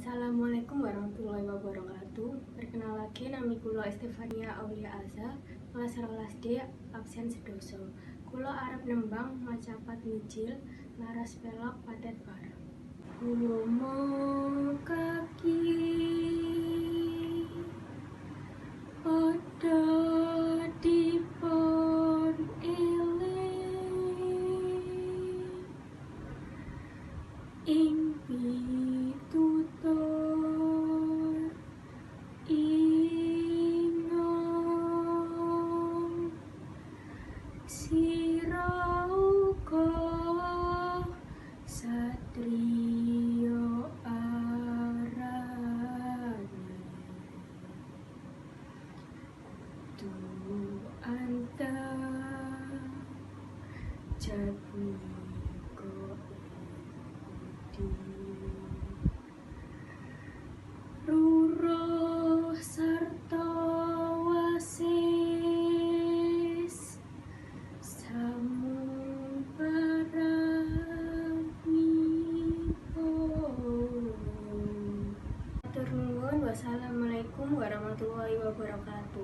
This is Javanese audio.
Assalamualaikum warahmatullahi wabarakatuh. Perkenalake nami kula Estefania Aulia Aza, kelas 12 D, absen sedoso. Kula arep nembang macapat mijil, laras pelok patet bar. Umo kaki padha dipun eling ing pitutur inom sira uga satriya arane tu antah jati ruruh sarta wasis samung paramipun. Matur nuwun. Wassalamualaikum warahmatullahi wabarakatuh.